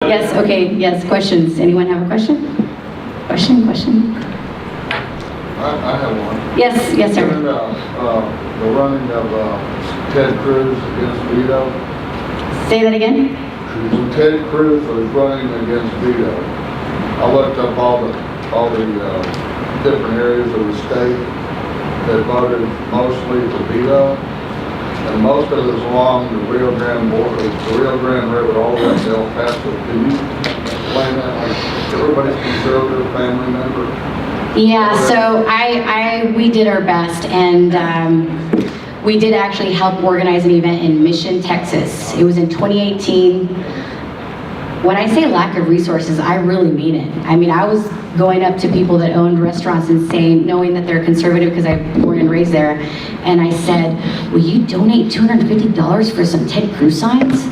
Yes, okay, yes, questions. Anyone have a question? Question? I have one. Yes, sir. Given, the running of Ted Cruz against Vito. Say that again? Ted Cruz was running against Vito. I looked up all the different areas of the state that voted mostly for Vito, and most of it is along the Rio Grande border, the Rio Grande River, all the way to El Paso. Can you explain that? Like everybody's conservative family member. Yeah, so we did our best, and we did actually help organize an event in Mission, Texas. It was in 2018. When I say lack of resources, I really mean it. I mean, I was going up to people that owned restaurants and saying, knowing that they're conservative because I was born and raised there, and I said, will you donate $250 for some Ted Cruz signs?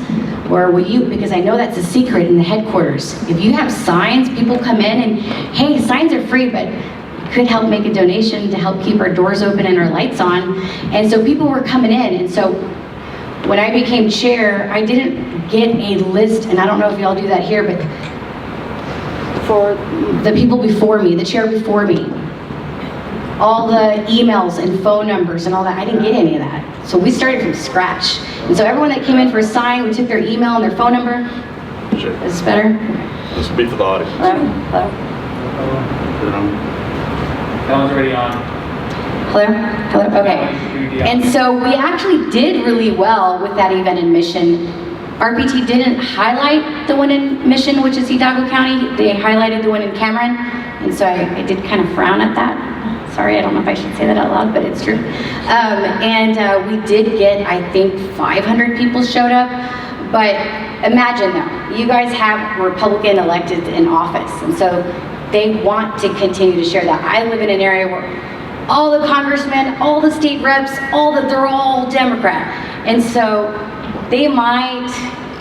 Or will you, because I know that's a secret in the headquarters. If you have signs, people come in and, hey, signs are free, but you could help make a donation to help keep our doors open and our lights on. And so people were coming in, and so when I became chair, I didn't get a list, and I don't know if y'all do that here, but for the people before me, the chair before me, all the emails and phone numbers and all that, I didn't get any of that. So we started from scratch. And so everyone that came in for a sign, we took their email and their phone number. Sure. Is this better? This will be for the audience. Hello? That one's already on. Hello? Okay. And so we actually did really well with that event in Mission. RPT didn't highlight the one in Mission, which is Hidalgo County. They highlighted the one in Cameron. And so I did kind of frown at that. Sorry, I don't know if I should say that out loud, but it's true. We did get, I think, 500 people showed up. But imagine though, you guys have Republican elected in office. And so they want to continue to share that. I live in an area where all the congressmen, all the state reps, they're all Democrat. And so they might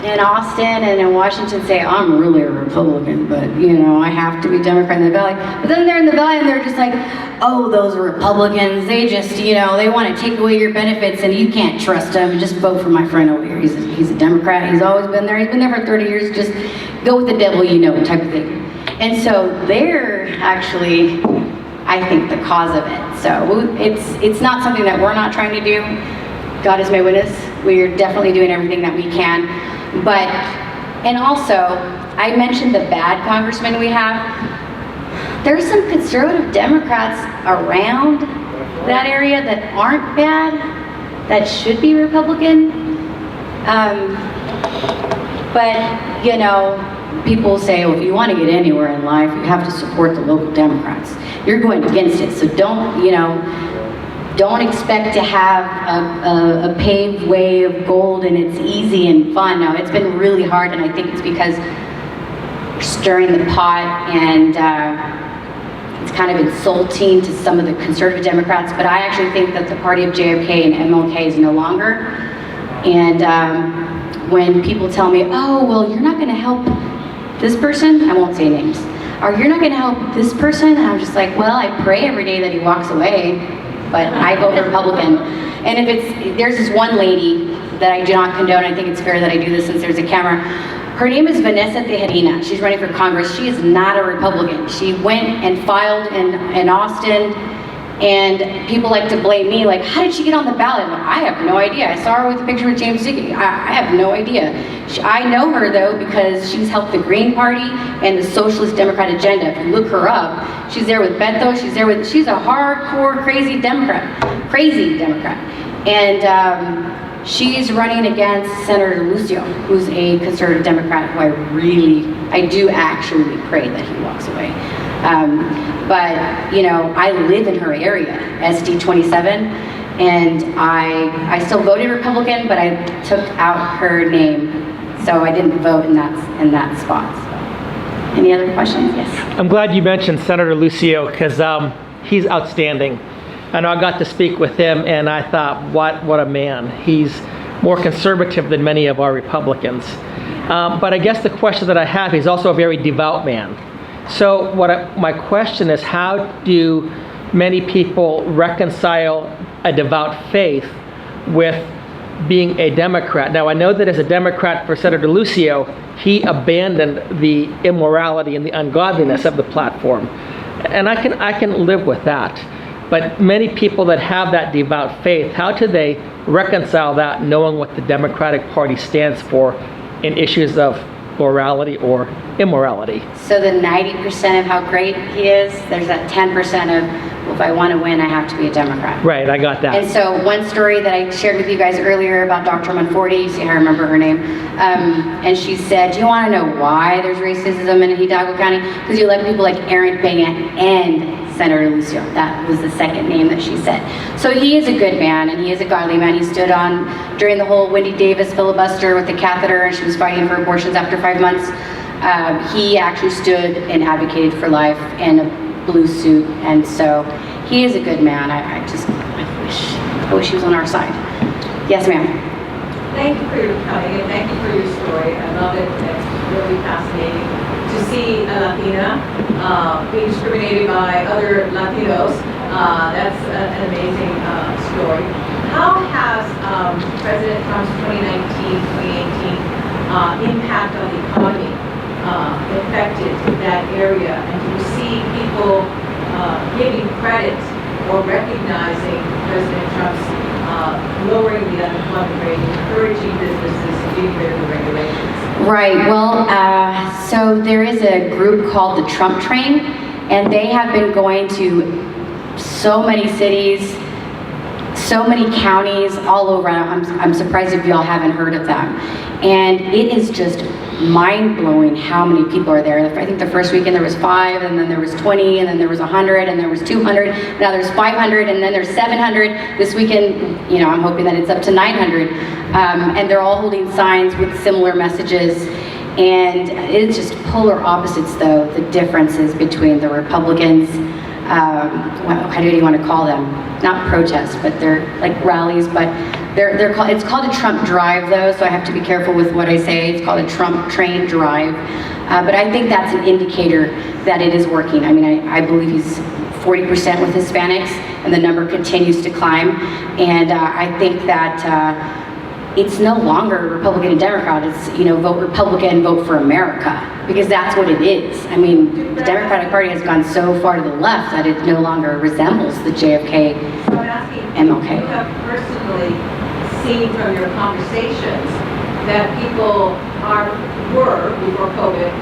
in Austin and in Washington say, I'm really a Republican, but I have to be Democrat in the Valley. But then they're in the Valley and they're just like, oh, those Republicans, they just, they want to take away your benefits and you can't trust them. Just vote for my friend over here. He's a Democrat. He's always been there. He's been there for 30 years. Just go with the devil, type of thing. And so they're actually, I think, the cause of it. So it's not something that we're not trying to do. God is my witness. We're definitely doing everything that we can. And also, I mentioned the bad congressmen we have. There's some conservative Democrats around that area that aren't bad, that should be Republican. People say, well, if you want to get anywhere in life, you have to support the local Democrats. You're going against it, so don't expect to have a paved way of gold and it's easy and fun. No, it's been really hard, and I think it's because we're stirring the pot, and it's kind of insulting to some of the conservative Democrats, but I actually think that the party of JFK and MLK is no longer. And when people tell me, oh, well, you're not going to help this person, I won't say names, or you're not going to help this person, and I'm just like, well, I pray every day that he walks away, but I vote Republican. And there's this one lady that I do not condone, I think it's fair that I do this since there's a camera. Her name is Vanessa Tejerina. She's running for Congress. She is not a Republican. She went and filed in Austin, and people like to blame me, like, how did she get on the ballot? Like, I have no idea. I saw her with a picture with James Zicke. I have no idea. I know her though because she's helped the Green Party and the Socialist Democrat agenda. If you look her up, she's there with Beto. She's a hardcore crazy Democrat. And she's running against Senator Lucio, who's a conservative Democrat who I do actually pray that he walks away. I live in her area, SD 27, and I still voted Republican, but I took out her name, so I didn't vote in that spot. So. Any other questions? Yes. I'm glad you mentioned Senator Lucio, because he's outstanding. I know I got to speak with him, and I thought, what a man. He's more conservative than many of our Republicans. But I guess the question that I have, he's also a very devout man. So my question is, how do many people reconcile a devout faith with being a Democrat. Now, I know that as a Democrat for Senator Lucio, he abandoned the immorality and the ungodliness of the platform. And I can live with that. But many people that have that devout faith, how do they reconcile that knowing what the Democratic Party stands for in issues of morality or immorality? So the 90% of how great he is, there's that 10% of, well, if I want to win, I have to be a Democrat. Right, I got that. And so one story that I shared with you guys earlier about Dr. Monforti, you see how I remember her name, and she said, do you want to know why there's racism in Hidalgo County? Because you elect people like Adrienne Pena and Senator Lucio. That was the second name that she said. So he is a good man, and he is a godly man. He stood on during the whole Wendy Davis filibuster with the catheter, and she was fighting for abortions after 5 months. He actually stood and advocated for life in a blue suit, and so he is a good man. I wish he was on our side. Yes, ma'am. Thank you for your coming and thank you for your story. I love it. It's really fascinating to see a Latina being discriminated by other Latinos. That's an amazing story. How has President Trump's 2019-2018 impact on the economy affected that area? And do you see people giving credit or recognizing President Trump's lowering the unemployment rate, encouraging businesses to do the regulations? Right, well, so there is a group called the Trump Train, and they have been going to so many cities, so many counties all over. I'm surprised if y'all haven't heard of them. And it is just mind-blowing how many people are there. I think the first weekend there was 5, and then there was 20, and then there was 100, and there was 200. Now there's 500, and then there's 700. This weekend, you know, I'm hoping that it's up to 900. And they're all holding signs with similar messages. And it's just polar opposites, though, the differences between the Republicans, how do you want to call them? Not protests, but they're like rallies, but they're called, it's called a Trump drive, though, so I have to be careful with what I say. It's called a Trump train drive. But I think that's an indicator that it is working. I mean, I believe he's 40% with Hispanics, and the number continues to climb. And I think that it's no longer Republican and Democrat. It's, you know, vote Republican, vote for America, because that's what it is. I mean, the Democratic Party has gone so far to the left that it no longer resembles the JFK So I'm asking, MLK. you have personally seen from your conversations that people were, before COVID,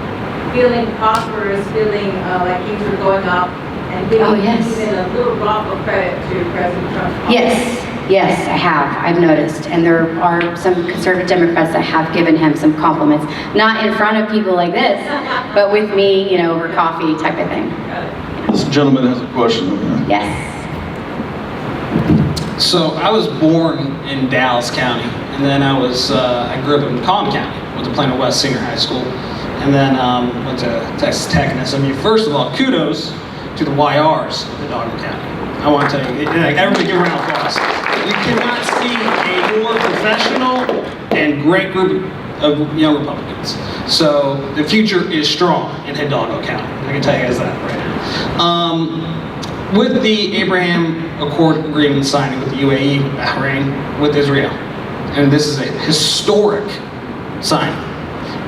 feeling prosperous, feeling like things are going up, and giving even a little drop of credit to President Trump's policy? Yes, I have. I've noticed. And there are some conservative Democrats that have given him some compliments. Not in front of people like this, but with me, you know, over coffee type of thing. This gentleman has a question over there. Yes. So I was born in Dallas County, and then I grew up in Collin County, went to Plano West Senior High School, and then went to Texas Tech and SMU. First of all, kudos to the YRs in Hidalgo County. I want to tell you, everybody give a round of applause. You cannot see a more professional and great group of young Republicans. So the future is strong in Hidalgo County. I can tell you guys that right now. With the Abraham Accord agreement signing with the UAE, Bahrain, with Israel, and this is a historic signing.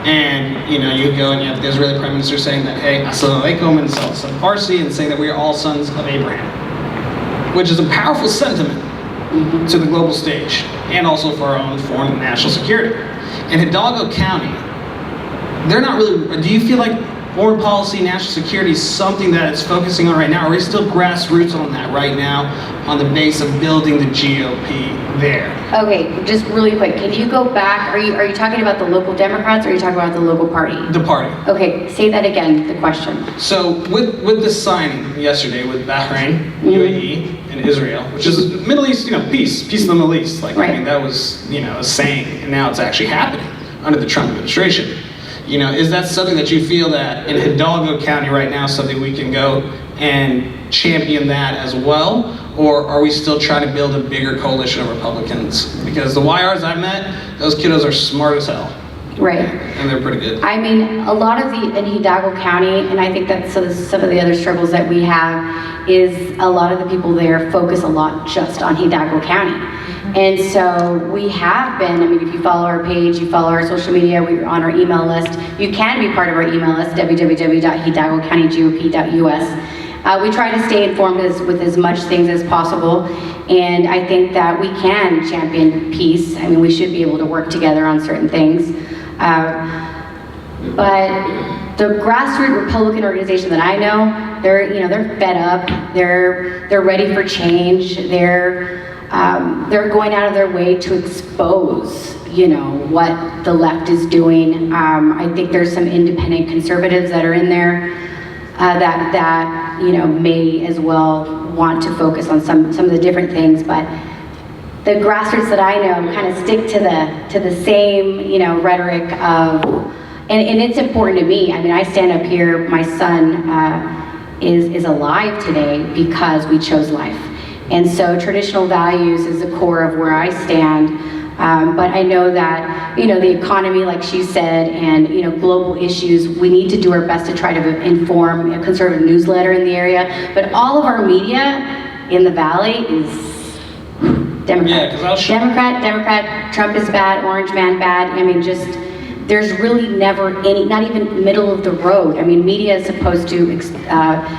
And you know, you go and you have the Israeli Prime Minister saying that, hey, Assalamu alaikum, and some Farsi, and saying that we are all sons of Abraham, which is a powerful sentiment to the global stage, and also for our own foreign and national security. In Hidalgo County, they're not really, do you feel like foreign policy, national security is something that it's focusing on right now? Are we still grassroots on that right now, on the base of building the GOP there? Okay, just really quick, can you go back? Are you talking about the local Democrats, or are you talking about the local party? The party. Okay, say that again, the question. So with the signing yesterday with Bahrain, UAE, and Israel, which is Middle East, you know, peace in the Middle East. Like, right. I mean, that was, you know, a saying, and now it's actually happening under the Trump administration. You know, is that something that you feel that in Hidalgo County right now, something we can go and champion that as well? Or are we still trying to build a bigger coalition of Republicans? Because the YRs I've met, those kiddos are smart as hell. Right. And they're pretty good. I mean, a lot of in Hidalgo County, and I think that's some of the other struggles that we have, is a lot of the people there focus a lot just on Hidalgo County. And so we have been, I mean, if you follow our page, you follow our social media, we're on our email list. You can be part of our email list, www.hidalgocountygop.us. We try to stay informed with as much things as possible, and I think that we can champion peace. I mean, we should be able to work together on certain things. But the grassroots Republican organization that I know, they're fed up. They're ready for change. They're going out of their way to expose, what the left is doing. I think there's some independent conservatives that are in there that may as well want to focus on some of the different things, but the grassroots that I know kind of stick to the same, rhetoric of, and it's important to me. I mean, I stand up here, my son is alive today because we chose life. And so traditional values is the core of where I stand. But I know that, the economy, like she said, and, global issues, we need to do our best to try to inform a conservative newsletter in the area. But all of our media in the Valley is Democrat. Yeah, Democrat, Trump is bad, Orange Man bad. I mean, there's really never any, not even middle of the road. I mean, media is supposed to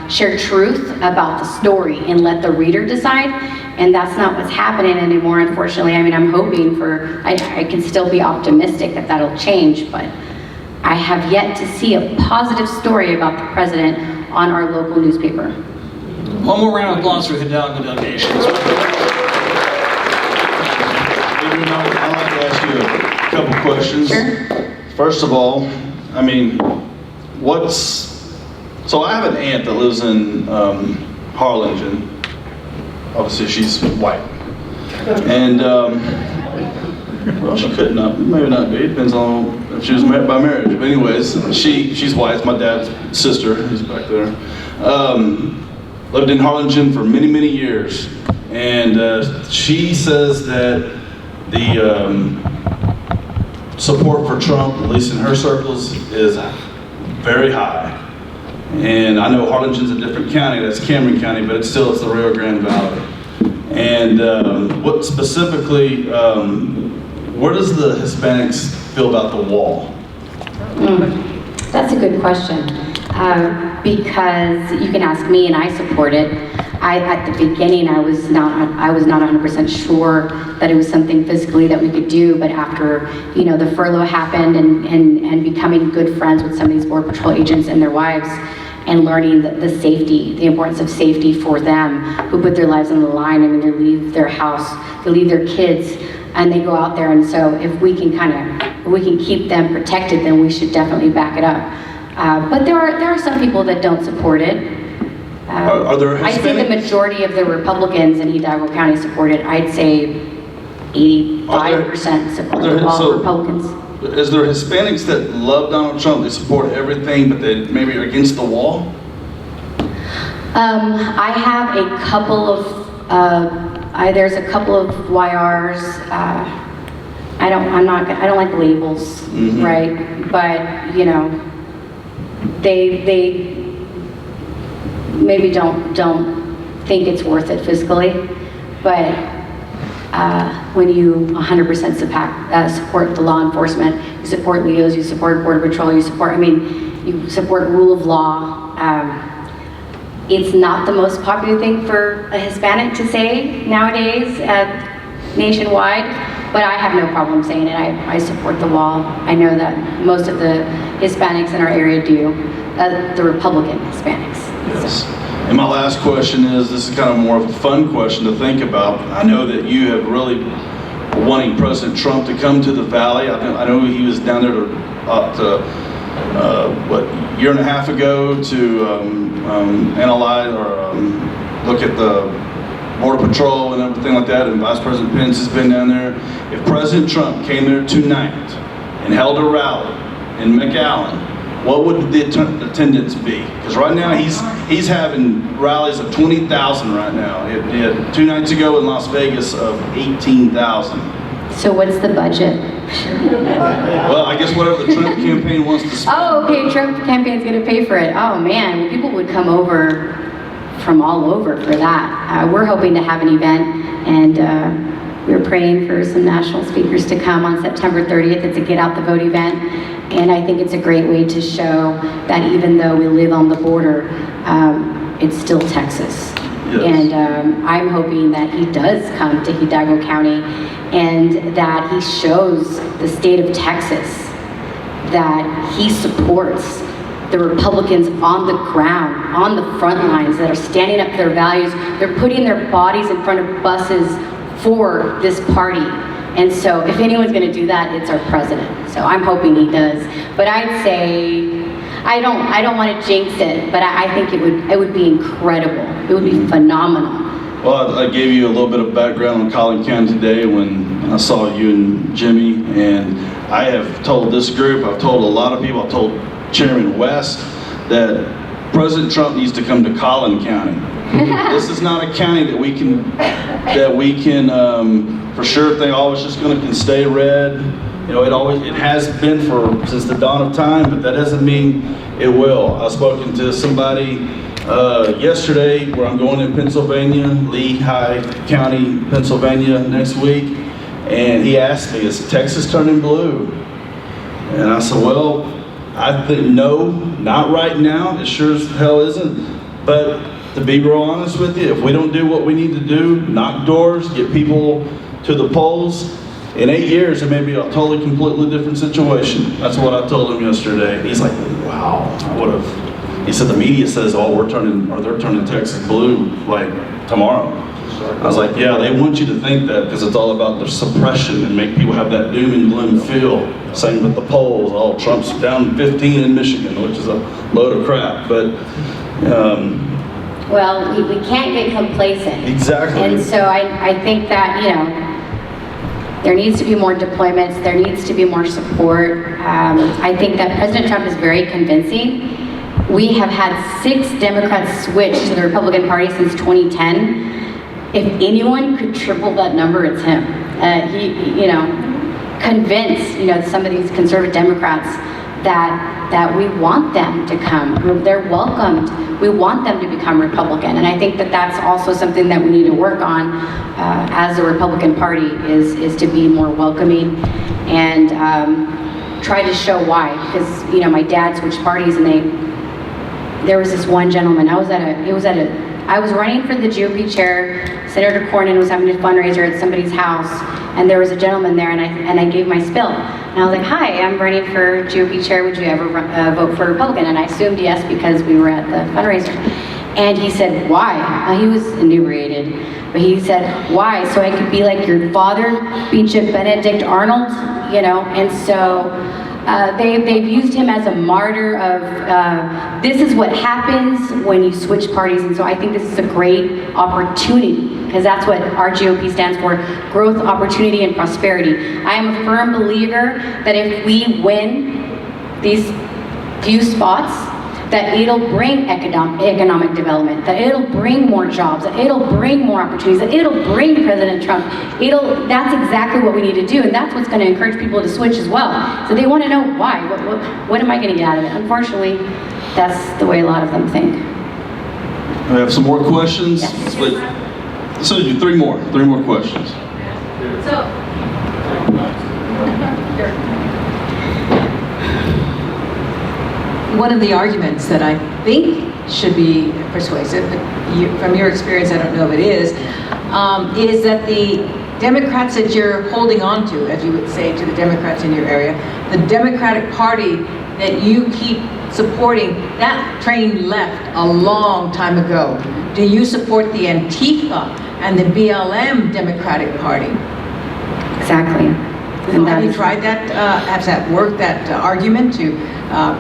share truth about the story and let the reader decide, and that's not what's happening anymore, unfortunately. I mean, I'm hoping I can still be optimistic that that'll change, but I have yet to see a positive story about the president on our local newspaper. One more round of applause for the Hidalgo delegation. I'd like to ask you a couple questions. Sure. First of all, I mean, so I have an aunt that lives in Harlingen. Obviously, she's white. And, well, she could not, maybe not be. It depends on if she was married by marriage. But anyways, she's white. It's my dad's sister, who's back there. Lived in Harlingen for many, many years. And she says that the support for Trump, at least in her circles, is very high. And I know Harlingen's a different county, that's Cameron County, but it's the Rio Grande Valley. And what specifically, where does the Hispanics feel about the wall? That's a good question, because you can ask me and I support it. At the beginning, I was not 100% sure that it was something physically that we could do, but after, the furlough happened and becoming good friends with some of these Border Patrol agents and their wives, and learning the safety, the importance of safety for them, who put their lives on the line. I mean, they leave their house, they leave their kids, and they go out there, and so if we can keep them protected, then we should definitely back it up. But there are some people that don't support it. Are there Hispanic? I'd say the majority of the Republicans in Hidalgo County support it. I'd say 85% support all Republicans. Is there Hispanics that love Donald Trump, they support everything, but they maybe are against the wall? I have a couple of, there's a couple of YRs. I don't like labels, right? But, they maybe don't think it's worth it fiscally, but when you 100% support the law enforcement, you support LEOs, you support Border Patrol, you support rule of law. It's not the most popular thing for a Hispanic to say nowadays nationwide, but I have no problem saying it. I support the wall. I know that most of the Hispanics in our area do, the Republican Hispanics. Yes. And my last question is, this is kind of more of a fun question to think about. I know that you have really wanting President Trump to come to the Valley. I know he was down there a year and a half ago to analyze or look at the Border Patrol and everything like that, and Vice President Pence has been down there. If President Trump came there tonight and held a rally in McAllen, what would the attendance be? Because right now he's having rallies of 20,000 right now. He had 2 nights ago in Las Vegas of 18,000. So what's the budget? Well, I guess whatever the Trump campaign wants to spend. Oh, okay, Trump campaign's gonna pay for it. Oh man, people would come over from all over for that. We're hoping to have an event, and we're praying for some national speakers to come on September 30th. It's a Get Out the Vote event. And I think it's a great way to show that even though we live on the border, it's still Texas. Yes. And I'm hoping that he does come to Hidalgo County and that he shows the state of Texas that he supports the Republicans on the ground, on the front lines, that are standing up for their values. They're putting their bodies in front of buses for this party. And so if anyone's going to do that, it's our president. So I'm hoping he does. But I'd say, I don't want to jinx it, but I think it would be incredible. It would be phenomenal. Well, I gave you a little bit of background on Collin County today when I saw you and Jimmy, and I have told this group, I've told a lot of people, I've told Chairman West that President Trump needs to come to Collin County. This is not a county that we can for sure think, oh, it's just going to stay red. You know, it has been since the dawn of time, but that doesn't mean it will. I've spoken to somebody yesterday where I'm going in Pennsylvania, Lehigh County, Pennsylvania next week, and he asked me, is Texas turning blue? And I said, well, I think no, not right now. It sure as hell isn't. But to be real honest with you, if we don't do what we need to do, knock doors, get people to the polls, in 8 years it may be a totally, completely different situation. That's what I told him yesterday. He's like, wow, I would have. He said the media says, oh, they're turning Texas blue like tomorrow. I was like, yeah, they want you to think that because it's all about their suppression and make people have that doom and gloom feel. Same with the polls. Oh, Trump's down 15 in Michigan, which is a load of crap. But well, we can't get complacent. Exactly. And so I think that, you know, there needs to be more deployments. There needs to be more support. I think that President Trump is very convincing. We have had 6 Democrats switch to the Republican Party since 2010. If anyone could triple that number, it's him. He, you know, convinced, you know, some of these conservative Democrats that we want them to come. They're welcomed. We want them to become Republican. And I think that that's also something that we need to work on as a Republican Party is to be more welcoming and try to show why. Because, you know, my dad switched parties and there was this one gentleman. I was running for the GOP chair. Senator Cornyn was having a fundraiser at somebody's house, and there was a gentleman there, and I gave my spill. And I was like, hi, I'm running for GOP chair. Would you ever vote for a Republican? And I assumed yes because we were at the fundraiser. And he said, why? He was inebriated. But he said, why? So I could be like your father, Bishop Benedict Arnold, you know? And so they've used him as a martyr of this is what happens when you switch parties. And so I think this is a great opportunity, because that's what our GOP stands for: growth, opportunity, and prosperity. I am a firm believer that if we win these few spots, that it'll bring economic development, that it'll bring more jobs, that it'll bring more opportunities, that it'll bring President Trump. That's exactly what we need to do, and that's what's going to encourage people to switch as well. So they want to know why. What am I going to get out of it? Unfortunately, that's the way a lot of them think. We have some more questions. Yes. So do 3 more questions. So, one of the arguments that I think should be persuasive, but from your experience, I don't know if it is that the Democrats that you're holding on to, as you would say to the Democrats in your area, the Democratic Party that you keep supporting, that train left a long time ago. Do you support the Antifa and the BLM Democratic Party? Exactly. So have you tried that? Has that worked, that argument to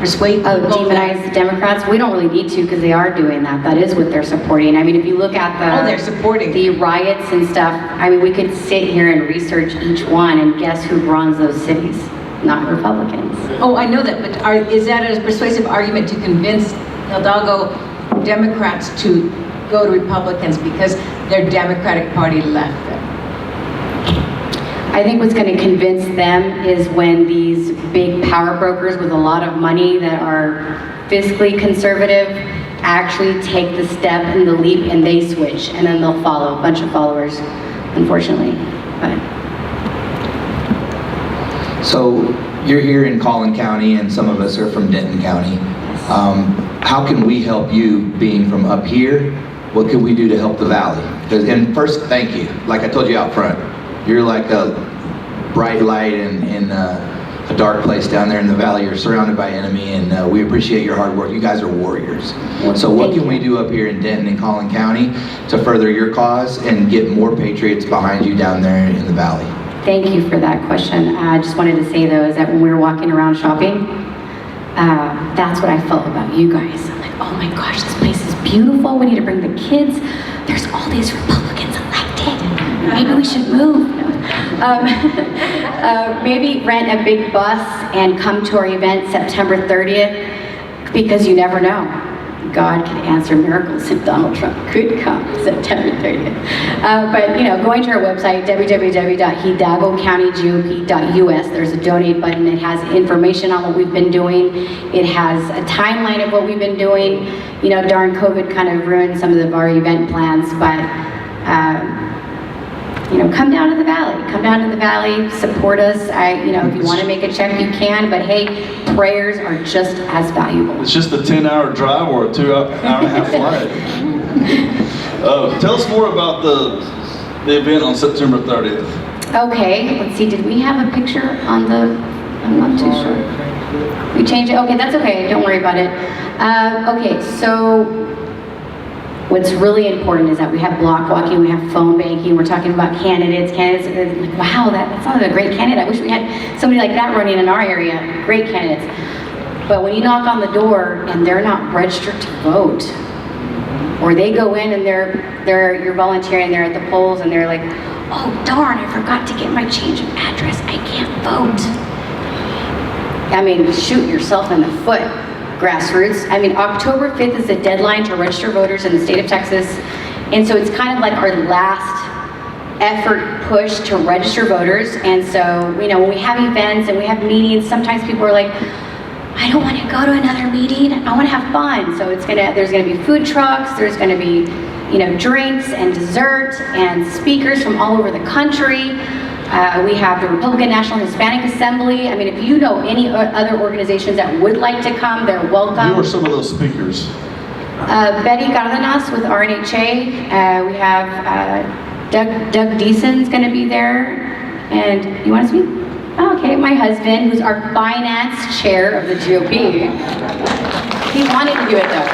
persuade people? Demonize the Democrats? We don't really need to, because they are doing that. That is what they're supporting. I mean, if you look at they're supporting the riots and stuff, I mean, we could sit here and research each one and guess who runs those cities. Not Republicans. Oh, I know that, but is that a persuasive argument to convince Hildago Democrats to go to Republicans because their Democratic Party left them? I think what's going to convince them is when these big power brokers with a lot of money that are fiscally conservative actually take the step and the leap and they switch, and then they'll follow, a bunch of followers, unfortunately. But So you're here in Collin County and some of us are from Denton County. How can we help you being from up here? What can we do to help the valley? And first, thank you. Like I told you out front, you're like a bright light in a dark place down there in the valley. You're surrounded by enemy, and we appreciate your hard work. You guys are warriors. So what can we do up here in Denton and Collin County to further your cause and get more patriots behind you down there in the valley? thank you for that question. I just wanted to say though, is that when we were walking around shopping, that's what I felt about you guys. I'm like, oh my gosh, this place is beautiful. We need to bring the kids. There's all these Republicans elected. Maybe we should move. Maybe rent a big bus and come to our event September 30th, because you never know. God can answer miracles if Donald Trump could come September 30th. But you know, going to our website, www.hidalgocountygop.us, there's a donate button. It has information on what we've been doing. It has a timeline of what we've been doing. You know, darn COVID kind of ruined some of our event plans, but you know, come down to the valley. Come down to the valley, support us. You know, if you want to make a check, you can, but hey, prayers are just as valuable. It's just a 10-hour drive or a 2.5-hour flight. Tell us more about the event on September 30th. Okay, let's see, did we have a picture on the, I'm not too sure. We changed it, okay, that's okay, don't worry about it. Okay, so what's really important is that we have block walking, we have phone banking, we're talking about candidates, like, wow, that sounds like a great candidate. I wish we had somebody like that running in our area, great candidates. But when you knock on the door and they're not registered to vote, or they go in and you're volunteering, they're at the polls and they're like, oh darn, I forgot to get my change of address, I can't vote. I mean, shoot yourself in the foot, grassroots. I mean, October 5th is the deadline to register voters in the state of Texas. And so it's kind of like our last effort push to register voters. And so, you know, when we have events and we have meetings, sometimes people are like, I don't want to go to another meeting, I want to have fun. So there's gonna be food trucks, there's gonna be, you know, drinks and dessert and speakers from all over the country. We have the Republican National Hispanic Assembly. I mean, if you know any other organizations that would like to come, they're welcome. Who are some of those speakers? Betty Cardenas with RNHA. We have Doug Deason's going to be there. And you want to speak? Oh, okay, my husband, who's our finance chair of the GOP. He wanted to do it though.